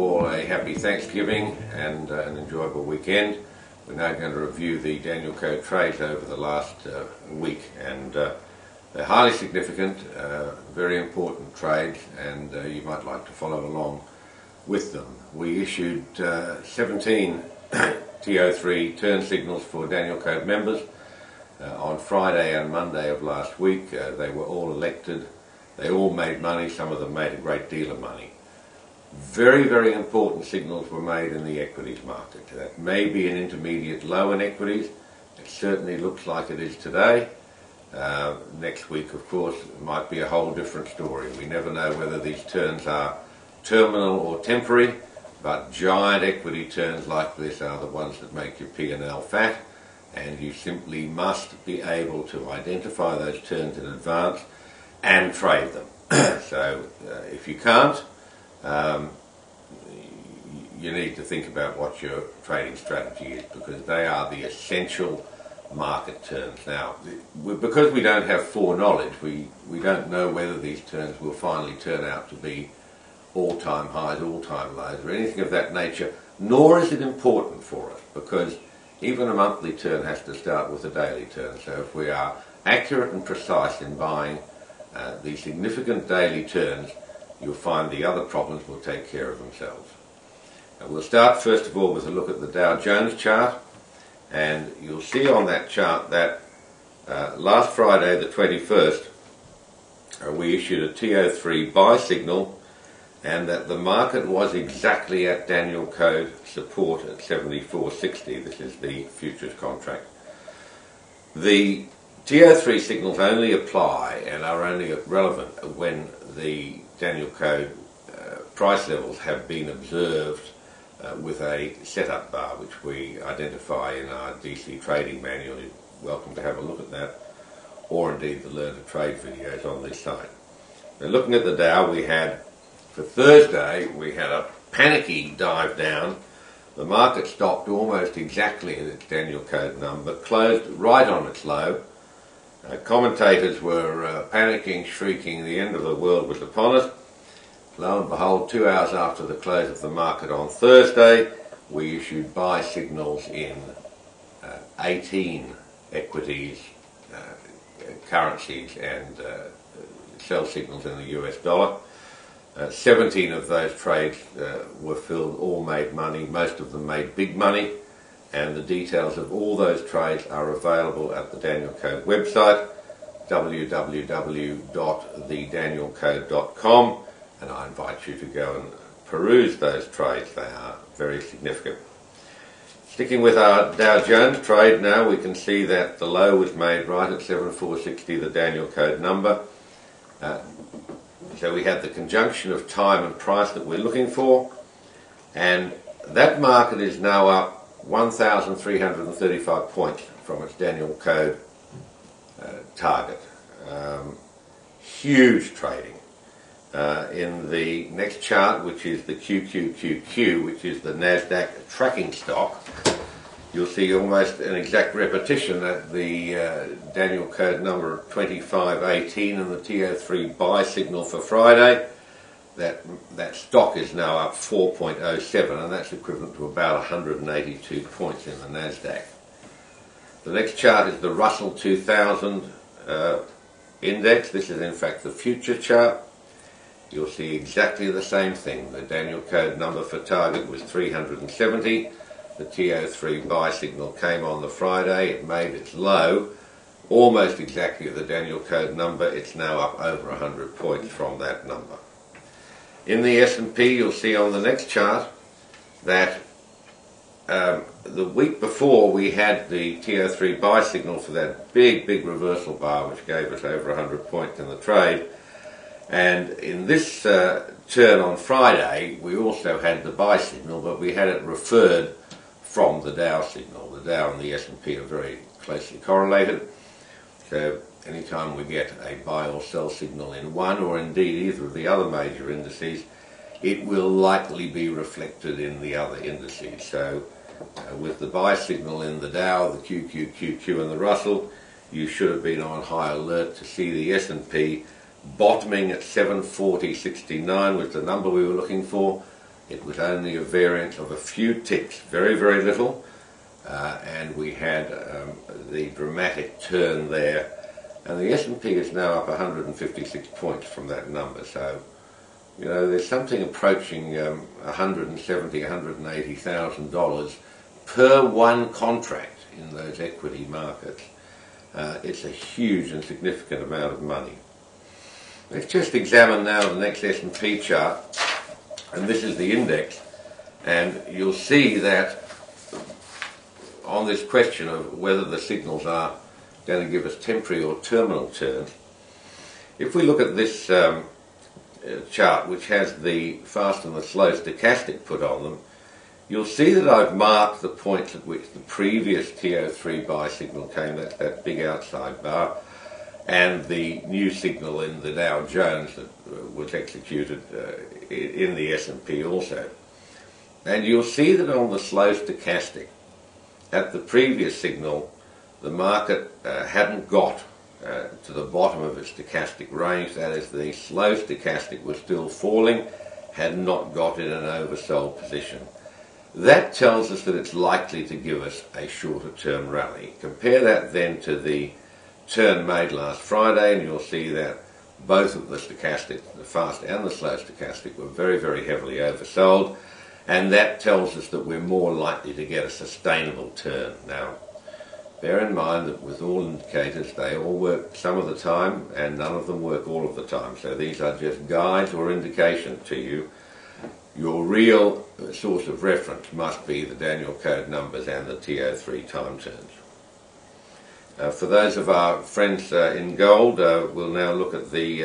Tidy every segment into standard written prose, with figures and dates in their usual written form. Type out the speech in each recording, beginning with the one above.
all a happy Thanksgiving and an enjoyable weekend. We're now going to review the Danielcode trades over the last week, and they're highly significant, very important trades, and you might like to follow along with them. We issued 17 TO3 turn signals for Danielcode members on Friday and Monday of last week. They were all elected. They all made money. Some of them made a great deal of money. Very, very important signals were made in the equities market. That may be an intermediate low in equities. It certainly looks like it is today. Next week, of course, might be a whole different story. We never know whether these turns are terminal or temporary, but giant equity turns like this are the ones that make your P&L fat, and you simply must be able to identify those turns in advance and trade them. So if you can't, you need to think about what your trading strategy is, because they are the essential market turns. Now, because we don't have foreknowledge, we don't know whether these turns will finally turn out to be all-time highs, all-time lows, or anything of that nature, nor is it important for us, because even a monthly turn has to start with a daily turn. So if we are accurate and precise in buying the significant daily turns, you'll find the other problems will take care of themselves. We'll start first of all with a look at the Dow Jones chart, and you'll see on that chart that last Friday the 21st we issued a TO3 buy signal, and that the market was exactly at Danielcode support at 74.60. This is the futures contract. The TO3 signals only apply and are only relevant when the Danielcode price levels have been observed with a setup bar, which we identify in our DC trading manual. You're welcome to have a look at that, or indeed the Learn to Trade videos on this site. Now, looking at the Dow, we had, for Thursday, we had a panicky dive down. The market stopped almost exactly at its Danielcode number, closed right on its low. Commentators were panicking, shrieking, the end of the world was upon us. Lo and behold, 2 hours after the close of the market on Thursday, we issued buy signals in 18 equities, currencies, and sell signals in the US dollar. 17 of those trades were filled, all made money, most of them made big money, and the details of all those trades are available at the Danielcode website, www.thedanielcode.com, and I invite you to go and peruse those trades. They are very significant. Sticking with our Dow Jones trade now, we can see that the low was made right at 7460, the Danielcode number. So we had the conjunction of time and price that we're looking for, and that market is now up 1,335 points from its Danielcode target. Huge trading. In the next chart, which is the QQQQ, which is the NASDAQ tracking stock, you'll see almost an exact repetition at the Danielcode number of 2518 and the TO3 buy signal for Friday. That stock is now up 4.07, and that's equivalent to about 182 points in the NASDAQ. The next chart is the Russell 2000 index. This is in fact the future chart. You'll see exactly the same thing. The Danielcode number for target was 370. The TO3 buy signal came on the Friday. It made its low almost exactly at the Danielcode number. It's now up over 100 points from that number. In the S&P, you'll see on the next chart that the week before we had the TO3 buy signal for that big reversal bar, which gave us over 100 points in the trade. And in this turn on Friday, we also had the buy signal, but we had it referred from the Dow signal. The Dow and the S&P are very closely correlated. So anytime we get a buy or sell signal in one, or indeed either of the other major indices, it will likely be reflected in the other indices. So with the buy signal in the Dow, the QQQQ and the Russell, you should have been on high alert to see the S&P bottoming at 740.69 was the number we were looking for, It was only a variance of a few ticks, very, very little, and we had the dramatic turn there. And the S&P is now up 156 points from that number. So, you know, there's something approaching $170,000, $180,000 per one contract in those equity markets. It's a huge and significant amount of money. Let's just examine now the next S&P chart, and this is the index, and you'll see that on this question of whether the signals are going to give us temporary or terminal turns, if we look at this chart, which has the fast and the slow stochastic put on them, you'll see that I've marked the points at which the previous TO3 buy signal came, that's that big outside bar, and the new signal in the Dow Jones that was executed in the S&P also. And you'll see that on the slow stochastic, at the previous signal, the market hadn't got to the bottom of its stochastic range, that is, the slow stochastic was still falling, had not got in an oversold position. That tells us that it's likely to give us a shorter term rally. Compare that then to the turn made last Friday, and you'll see that both of the stochastic, the fast and the slow stochastic, were very, very heavily oversold, and that tells us that we're more likely to get a sustainable turn. Now, bear in mind that with all indicators, they all work some of the time and none of them work all of the time. So these are just guides or indications to you. Your real source of reference must be the Danielcode numbers and the TO3 time turns. For those of our friends in gold, we'll now look at the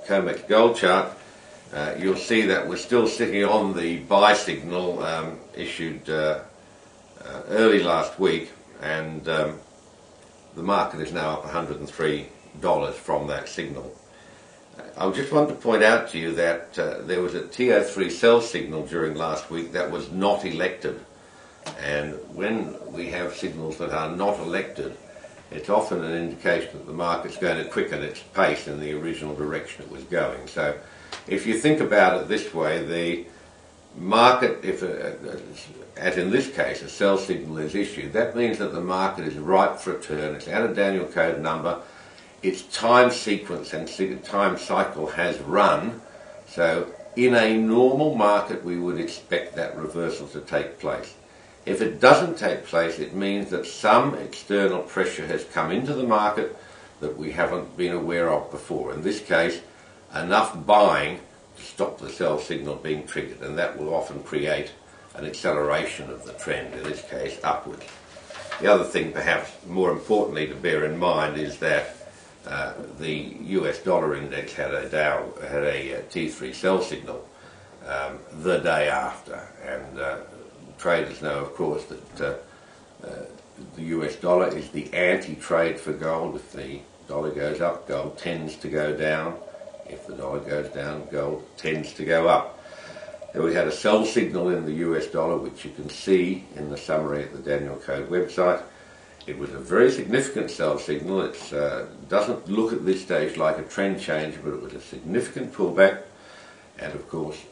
COMEX gold chart. You'll see that we're still sitting on the buy signal issued early last week, and the market is now up $103 from that signal. I just want to point out to you that there was a TO3 sell signal during last week that was not elected, and when we have signals that are not elected, it's often an indication that the market's going to quicken its pace in the original direction it was going. So if you think about it this way, the market, if as in this case a sell signal is issued, that means that the market is ripe for a turn. It's at a Danielcode number, its time sequence and time cycle has run, so in a normal market we would expect that reversal to take place. If it doesn't take place, it means that some external pressure has come into the market that we haven't been aware of before. In this case, enough buying to stop the sell signal being triggered, and that will often create an acceleration of the trend, in this case upwards. The other thing, perhaps more importantly to bear in mind, is that the US dollar index had a T3 sell signal the day after, and traders know, of course, that the US dollar is the anti-trade for gold. If the dollar goes up, gold tends to go down. If the dollar goes down, gold tends to go up. So we had a sell signal in the US dollar, which you can see in the summary at the Danielcode website. It was a very significant sell signal. It doesn't look at this stage like a trend change, but it was a significant pullback. And of course,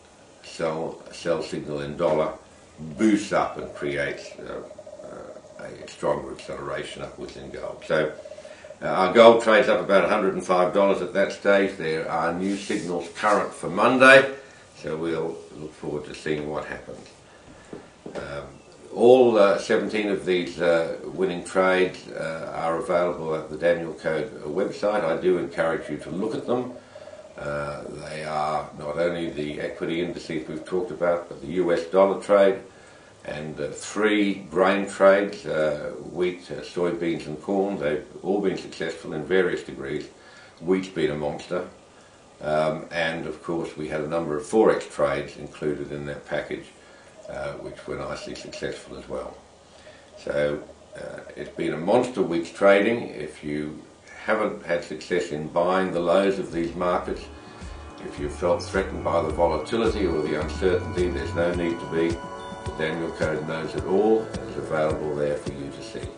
sell signal in dollar boosts up and creates a stronger acceleration upwards in gold. So our gold trades up about $105 at that stage. There are new signals current for Monday, so we'll look forward to seeing what happens. All 17 of these winning trades are available at the Danielcode website. I do encourage you to look at them. They are not only the equity indices we've talked about, but the US dollar trade, and 3 grain trades, wheat, soybeans and corn. They've all been successful in various degrees. Wheat's been a monster. And of course we had a number of forex trades included in that package, which were nicely successful as well. So it's been a monster week's trading. If you haven't had success in buying the lows of these markets, if you felt threatened by the volatility or the uncertainty, there's no need to be. The Danielcode knows it all and is available there for you to see.